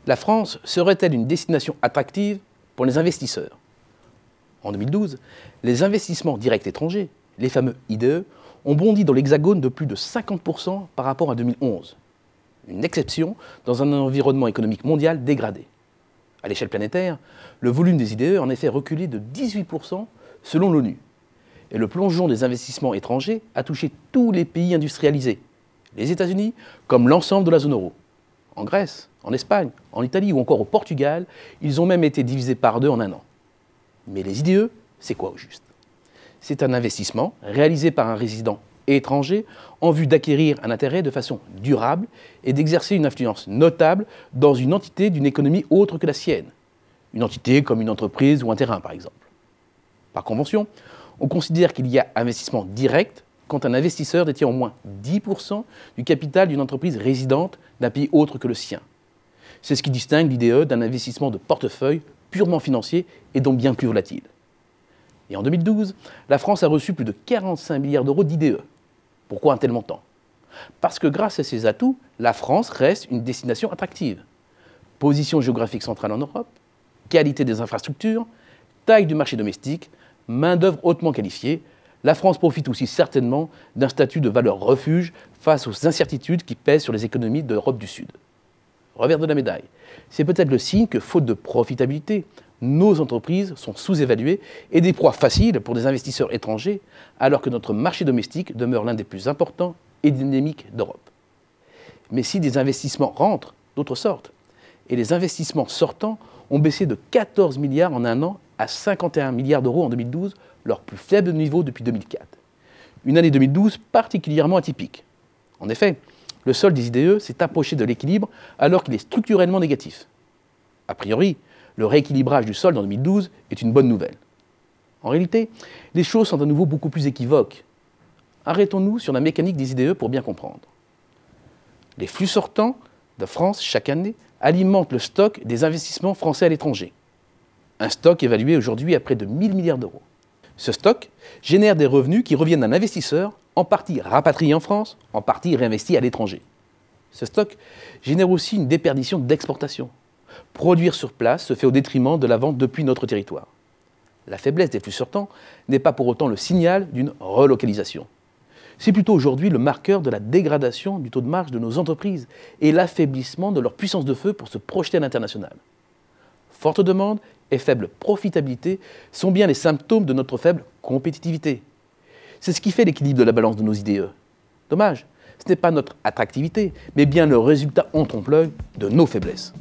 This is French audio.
La France serait-elle une destination attractive pour les investisseurs? En 2012, les investissements directs étrangers, les fameux IDE, ont bondi dans l'Hexagone de plus de 50% par rapport à 2011. Une exception dans un environnement économique mondial dégradé. À l'échelle planétaire, le volume des IDE a en effet reculé de 18% selon l'ONU. Et le plongeon des investissements étrangers a touché tous les pays industrialisés, les États-Unis comme l'ensemble de la zone euro. En Grèce, en Espagne, en Italie ou encore au Portugal, ils ont même été divisés par 2 en un an. Mais les IDE, c'est quoi au juste? C'est un investissement réalisé par un résident étranger en vue d'acquérir un intérêt de façon durable et d'exercer une influence notable dans une entité d'une économie autre que la sienne. Une entité comme une entreprise ou un terrain, par exemple. Par convention, on considère qu'il y a investissement direct quand un investisseur détient au moins 10% du capital d'une entreprise résidente d'un pays autre que le sien. C'est ce qui distingue l'IDE d'un investissement de portefeuille purement financier et donc bien plus volatile. Et en 2012, la France a reçu plus de 45 milliards d'euros d'IDE. Pourquoi un tel montant? Parce que grâce à ses atouts, la France reste une destination attractive. Position géographique centrale en Europe, qualité des infrastructures, taille du marché domestique, main-d'œuvre hautement qualifiée, la France profite aussi certainement d'un statut de valeur refuge face aux incertitudes qui pèsent sur les économies d'Europe du Sud. Revers de la médaille, c'est peut-être le signe que, faute de profitabilité, nos entreprises sont sous-évaluées et des proies faciles pour des investisseurs étrangers, alors que notre marché domestique demeure l'un des plus importants et dynamiques d'Europe. Mais si des investissements rentrent, d'autres sortent. Et les investissements sortants ont baissé de 14 milliards en un an à 51 milliards d'euros en 2012, leur plus faible niveau depuis 2004. Une année 2012 particulièrement atypique. En effet, le solde des IDE s'est approché de l'équilibre alors qu'il est structurellement négatif. A priori, le rééquilibrage du solde en 2012 est une bonne nouvelle. En réalité, les choses sont à nouveau beaucoup plus équivoques. Arrêtons-nous sur la mécanique des IDE pour bien comprendre. Les flux sortants de France chaque année alimentent le stock des investissements français à l'étranger. Un stock évalué aujourd'hui à près de 1000 milliards d'euros. Ce stock génère des revenus qui reviennent à l'investisseur, en partie rapatriés en France, en partie réinvestis à l'étranger. Ce stock génère aussi une déperdition d'exportation. Produire sur place se fait au détriment de la vente depuis notre territoire. La faiblesse des flux sortants n'est pas pour autant le signal d'une relocalisation. C'est plutôt aujourd'hui le marqueur de la dégradation du taux de marge de nos entreprises et l'affaiblissement de leur puissance de feu pour se projeter à l'international. Forte demande et faible profitabilité sont bien les symptômes de notre faible compétitivité. C'est ce qui fait l'équilibre de la balance de nos IDE. Dommage, ce n'est pas notre attractivité, mais bien le résultat en trompe-l'œil de nos faiblesses.